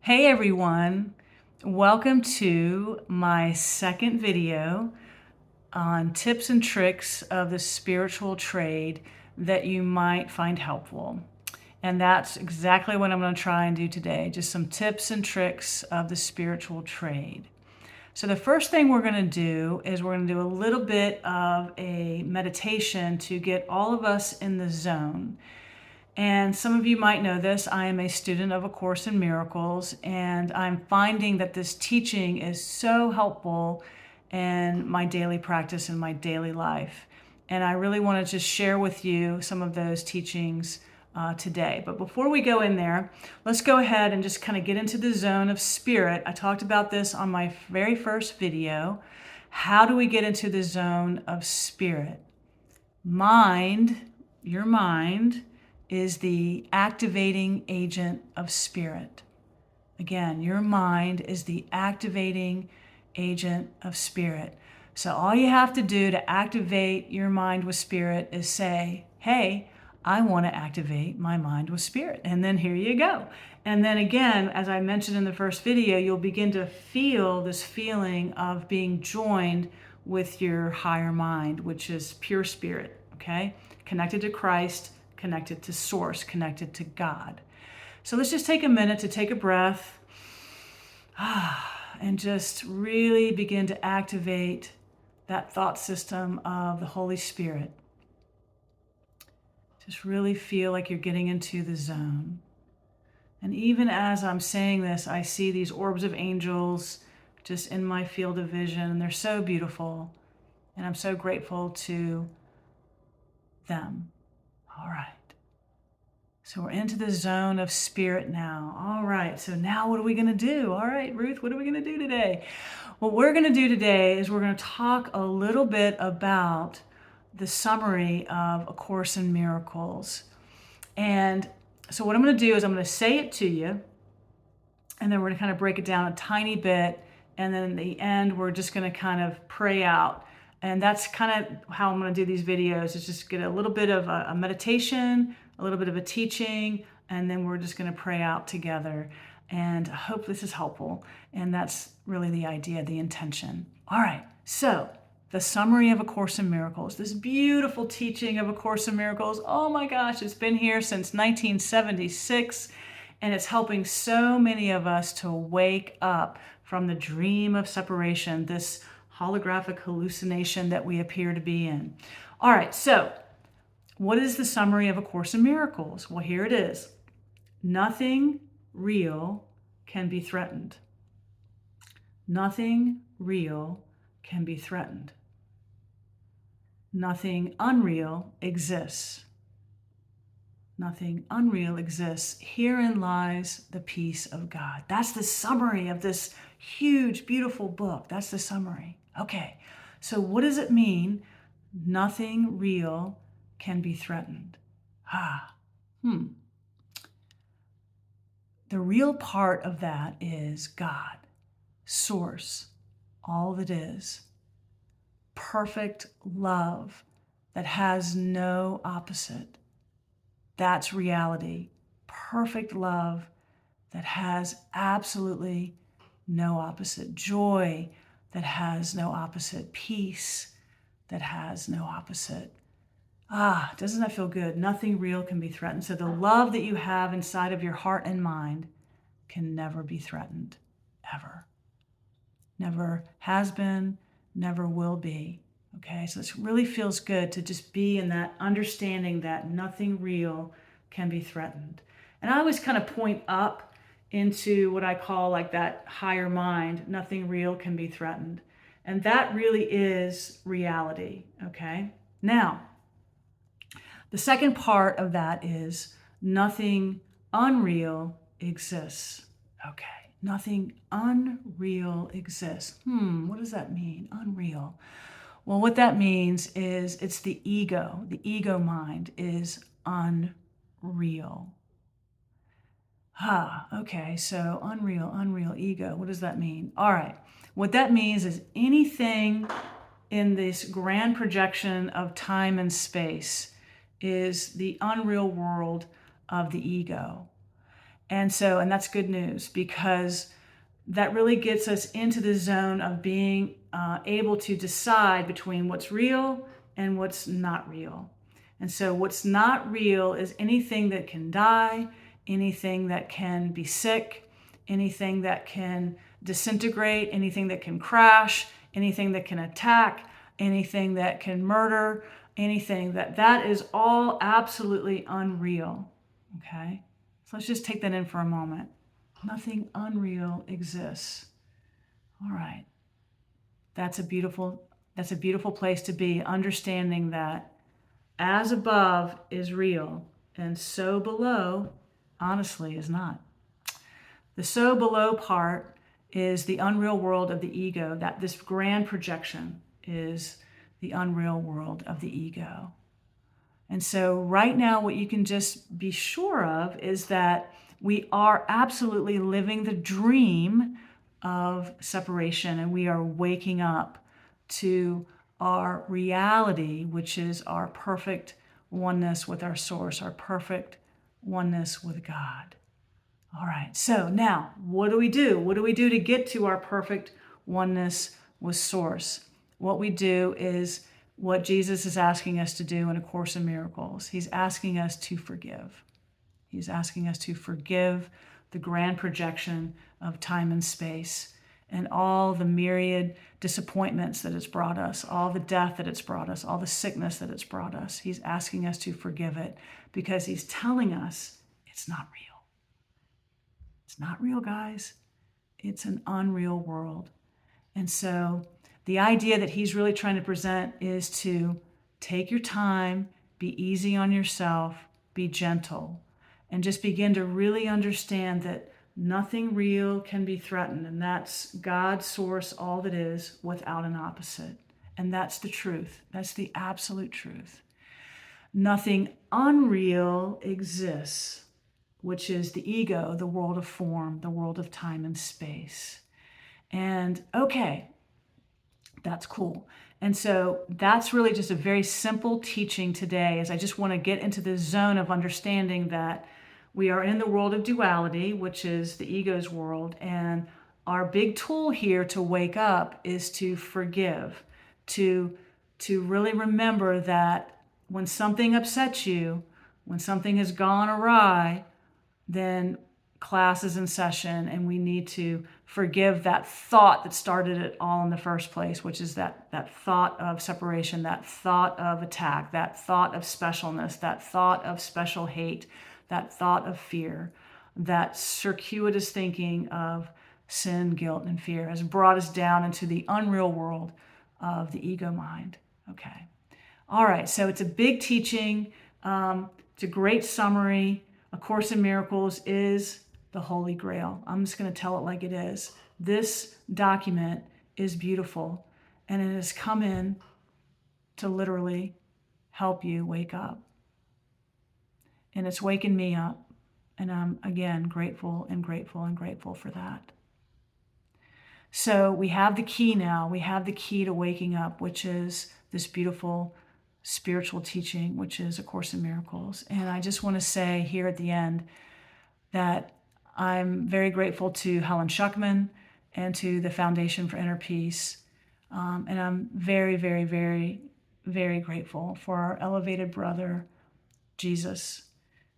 Hey everyone, welcome to my second video on tips and tricks of the spiritual trade that you might find helpful. And that's exactly what I'm going to try and do today, just some tips and tricks of the spiritual trade. So the first thing we're going to do is we're going to do a little bit of a meditation to get all of us in the zone. And some of you might know this, I am a student of A Course in Miracles, and I'm finding that this teaching is so helpful in my daily practice, in my daily life. And I really want to just share with you some of those teachings today. But before we go in there, let's go ahead and just kind of get into the zone of spirit. I talked about this on my very first video. How do we get into the zone of spirit? Your mind, is the activating agent of spirit. Again, your mind is the activating agent of spirit. So all you have to do to activate your mind with spirit is say, hey, I want to activate my mind with spirit. And then here you go. And then again, as I mentioned in the first video, you'll begin to feel this feeling of being joined with your higher mind, which is pure spirit, okay? Connected to Christ, connected to Source, connected to God. So let's just take a minute to take a breath and just really begin to activate that thought system of the Holy Spirit. Just really feel like you're getting into the zone. And even as I'm saying this, I see these orbs of angels just in my field of vision, and they're so beautiful. And I'm so grateful to them. All right. So we're into the zone of spirit now. All right. So now what are we going to do? All right, Ruth, what are we going to do today? What we're going to do today is we're going to talk a little bit about the summary of A Course in Miracles. And so what I'm going to do is I'm going to say it to you, and then we're going to kind of break it down a tiny bit. And then in the end, we're just going to kind of pray out. And that's kind of how I'm going to do these videos, is just get a little bit of a meditation, a little bit of a teaching, and then we're just going to pray out together. And I hope this is helpful. And that's really the idea, the intention. All right, so the summary of A Course in Miracles, this beautiful teaching of A Course in Miracles. Oh my gosh, it's been here since 1976, and it's helping so many of us to wake up from the dream of separation, this holographic hallucination that we appear to be in. All right, so what is the summary of A Course in Miracles? Well, here it is. Nothing real can be threatened. Nothing real can be threatened. Nothing unreal exists. Nothing unreal exists. Herein lies the peace of God. That's the summary of this huge, beautiful book. That's the summary. Okay, so what does it mean? Nothing real can be threatened. The real part of that is God, Source, all that is. Perfect love that has no opposite. That's reality. Perfect love that has absolutely no opposite. Joy that has no opposite. Peace that has no opposite. Doesn't that feel good? Nothing real can be threatened. So the love that you have inside of your heart and mind can never be threatened, ever. Never has been, never will be. Okay, so this really feels good to just be in that understanding that nothing real can be threatened. And I always kind of point up into what I call like that higher mind, nothing real can be threatened. And that really is reality, okay? Now, the second part of that is nothing unreal exists. Okay, nothing unreal exists. What does that mean, unreal? Well, what that means is it's the ego. The ego mind is unreal. Okay, so unreal, ego. What does that mean? All right, what that means is anything in this grand projection of time and space is the unreal world of the ego. And that's good news, because that really gets us into the zone of being able to decide between what's real and what's not real. And so what's not real is anything that can die, anything that can be sick, anything that can disintegrate, anything that can crash, anything that can attack, anything that can murder, anything that is all absolutely unreal. Okay? So let's just take that in for a moment. Nothing unreal exists. All right. That's a beautiful place to be, understanding that as above is real and so below, honestly, is not. The so below part is the unreal world of the ego, that this grand projection is the unreal world of the ego. And so right now, what you can just be sure of is that we are absolutely living the dream of separation, and we are waking up to our reality, which is our perfect oneness with our source, our perfect oneness with God. All right, so now what do we do? What do we do to get to our perfect oneness with source? What we do is what Jesus is asking us to do in A Course in Miracles. He's asking us to forgive. He's asking us to forgive the grand projection of time and space and all the myriad disappointments that it's brought us, all the death that it's brought us, all the sickness that it's brought us. He's asking us to forgive it because he's telling us it's not real. It's not real, guys. It's an unreal world. And so the idea that he's really trying to present is to take your time, be easy on yourself, be gentle, and just begin to really understand that nothing real can be threatened. And that's God's source, all that is, without an opposite. And that's the truth. That's the absolute truth. Nothing unreal exists, which is the ego, the world of form, the world of time and space. And okay, that's cool. And so that's really just a very simple teaching today, as I just want to get into the zone of understanding that we are in the world of duality, which is the ego's world. And our big tool here to wake up is to forgive, to really remember that when something upsets you, when something has gone awry, then class is in session, and we need to forgive that thought that started it all in the first place, which is that thought of separation, that thought of attack, that thought of specialness, that thought of special hate, that thought of fear, that circuitous thinking of sin, guilt, and fear has brought us down into the unreal world of the ego mind. Okay. All right. So it's a big teaching. It's a great summary. A Course in Miracles is the Holy Grail. I'm just going to tell it like it is. This document is beautiful, and it has come in to literally help you wake up. And it's waking me up, and I'm, again, grateful and grateful and grateful for that. So we have the key now. We have the key to waking up, which is this beautiful spiritual teaching, which is A Course in Miracles. And I just want to say here at the end that I'm very grateful to Helen Schuckman and to the Foundation for Inner Peace. And I'm very, very, very, very grateful for our elevated brother, Jesus,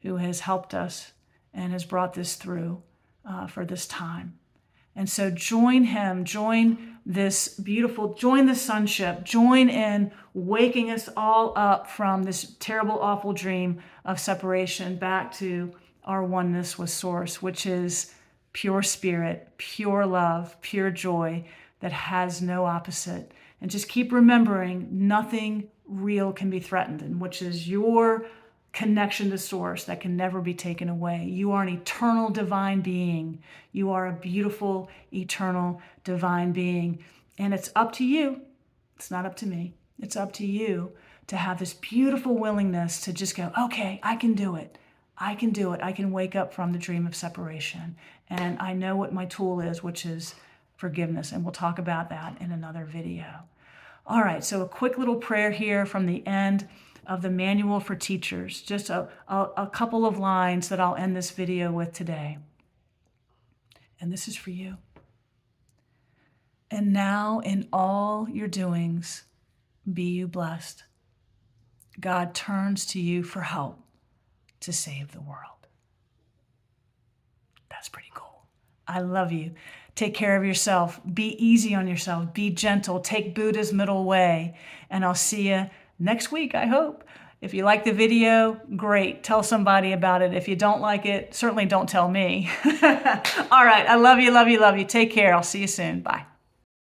who has helped us and has brought this through for this time. And so join him, join this beautiful, join the sonship, join in waking us all up from this terrible, awful dream of separation back to our oneness with Source, which is pure spirit, pure love, pure joy that has no opposite. And just keep remembering nothing real can be threatened, and which is your connection to Source that can never be taken away. You are an eternal divine being. You are a beautiful, eternal divine being. And it's up to you. It's not up to me. It's up to you to have this beautiful willingness to just go, okay, I can do it. I can do it. I can wake up from the dream of separation. And I know what my tool is, which is forgiveness. And we'll talk about that in another video. All right, so a quick little prayer here from the end of the Manual for Teachers. Just a couple of lines that I'll end this video with today. And this is for you. And now in all your doings, be you blessed. God turns to you for help to save the world. That's pretty cool. I love you. Take care of yourself. Be easy on yourself. Be gentle. Take Buddha's middle way. And I'll see you next week, I hope. If you like the video, great. Tell somebody about it. If you don't like it, certainly don't tell me. All right. I love you, love you, love you. Take care. I'll see you soon. Bye.